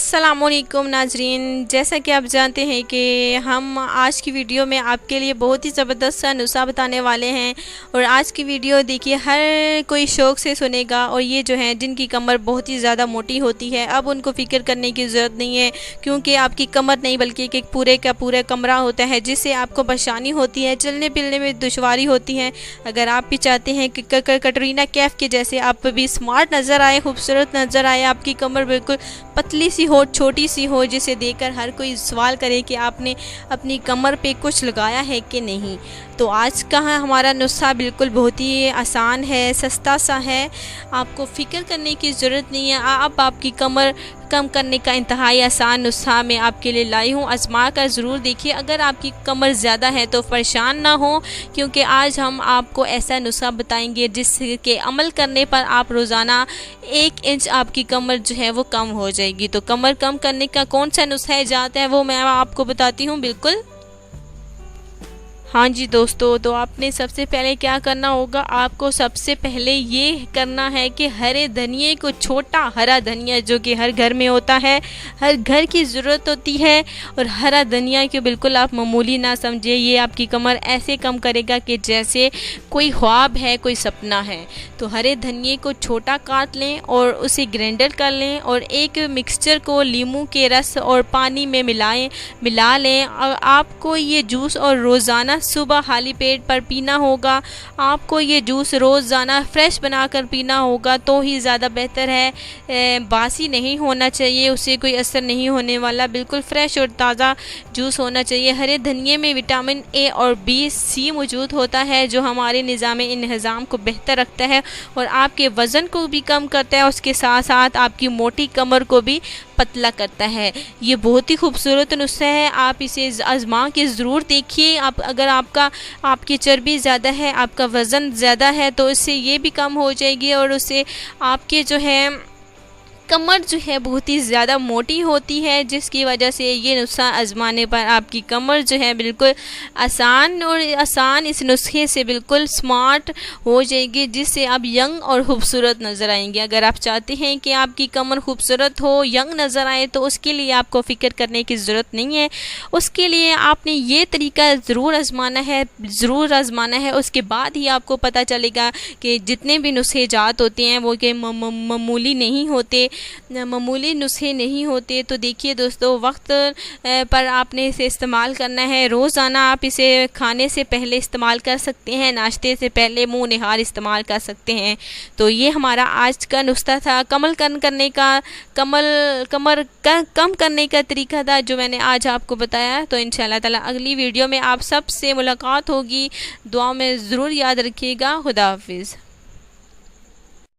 अस्सलामुअलैकुम नाजरीन, जैसा कि आप जानते हैं कि हम आज की वीडियो में आपके लिए बहुत ही ज़बरदस्त सा नुस्खा बताने वाले हैं। और आज की वीडियो देखिए हर कोई शौक़ से सुनेगा। और ये जो है जिनकी कमर बहुत ही ज़्यादा मोटी होती है, अब उनको फ़िक्र करने की ज़रूरत नहीं है, क्योंकि आपकी कमर नहीं बल्कि एक पूरे का पूरा कमरा होता है जिससे आपको परेशानी होती है, चलने फिरने में दुश्वारी होती है। अगर आप भी चाहते हैं कि कटरीना कैफ के जैसे आप भी स्मार्ट नज़र आए, खूबसूरत नज़र आए, आपकी कमर बिल्कुल पतली सी हो, छोटी सी हो, जिसे देखकर हर कोई सवाल करे कि आपने अपनी कमर पे कुछ लगाया है कि नहीं, तो आज का हमारा नुस्खा बिल्कुल बहुत ही आसान है, सस्ता सा है। आपको फ़िक्र करने की ज़रूरत नहीं है। अब आपकी कमर कम करने का इंतहाई आसान नुस्खा मैं आपके लिए लाई हूँ, आजमा कर ज़रूर देखिए। अगर आपकी कमर ज़्यादा है तो परेशान ना हो, क्योंकि आज हम आपको ऐसा नुस्खा बताएंगे जिसके अमल करने पर आप रोज़ाना 1 इंच आपकी कमर जो है वो कम हो जाएगी। तो कमर कम करने का कौन सा नुस्खा है जाता है वो मैं आपको बताती हूँ। बिल्कुल हाँ जी दोस्तों, तो आपने सबसे पहले क्या करना होगा, आपको सबसे पहले ये करना है कि हरे धनिए को, छोटा हरा धनिया जो कि हर घर में होता है, हर घर की ज़रूरत होती है, और हरा धनिया को बिल्कुल आप मामूली ना समझिए। ये आपकी कमर ऐसे कम करेगा कि जैसे कोई ख्वाब है, कोई सपना है। तो हरे धनिए को छोटा काट लें और उसे ग्राइंडर कर लें, और एक मिक्सचर को नींबू के रस और पानी में मिला लें। और आपको ये जूस और रोज़ाना सुबह खाली पेट पर पीना होगा। आपको ये जूस रोज़ाना फ्रेश बनाकर पीना होगा तो ही ज़्यादा बेहतर है। बासी नहीं होना चाहिए, उससे कोई असर नहीं होने वाला, बिल्कुल फ्रेश और ताज़ा जूस होना चाहिए। हरे धनिए में विटामिन ए और बी सी मौजूद होता है, जो हमारे निज़ाम इंतज़ाम को बेहतर रखता है और आपके वज़न को भी कम करता है। उसके साथ साथ आपकी मोटी कमर को भी पतला करता है। ये बहुत ही खूबसूरत नुस्खा है, आप इसे आजमा के ज़रूर देखिए। अगर आपकी चर्बी ज़्यादा है, आपका वज़न ज़्यादा है, तो इससे ये भी कम हो जाएगी। और उससे आपके जो है कमर जो है बहुत ही ज़्यादा मोटी होती है, जिसकी वजह से ये नुस्खा आजमाने पर आपकी कमर जो है बिल्कुल आसान इस नुस्खे से बिल्कुल स्मार्ट हो जाएगी, जिससे आप यंग और ख़ूबसूरत नज़र आएंगे। अगर आप चाहते हैं कि आपकी कमर खूबसूरत हो, यंग नज़र आए, तो उसके लिए आपको फ़िक्र करने की ज़रूरत नहीं है। उसके लिए आपने ये तरीका ज़रूर आजमाना है। उसके बाद ही आपको पता चलेगा कि जितने भी नुस्खे जात होते हैं वो कि मामूली नुस्खे नहीं होते। तो देखिए दोस्तों, वक्त पर आपने इसे इस्तेमाल करना है। रोज़ाना आप इसे खाने से पहले इस्तेमाल कर सकते हैं, नाश्ते से पहले, मुंह निहार इस्तेमाल कर सकते हैं। तो ये हमारा आज का नुस्खा था, कमर कम करने का तरीका था जो मैंने आज आपको बताया। तो इंशाल्लाह ताला अगली वीडियो में आप सबसे मुलाकात होगी। दुआ में ज़रूर याद रखिएगा। खुदा हाफिज़।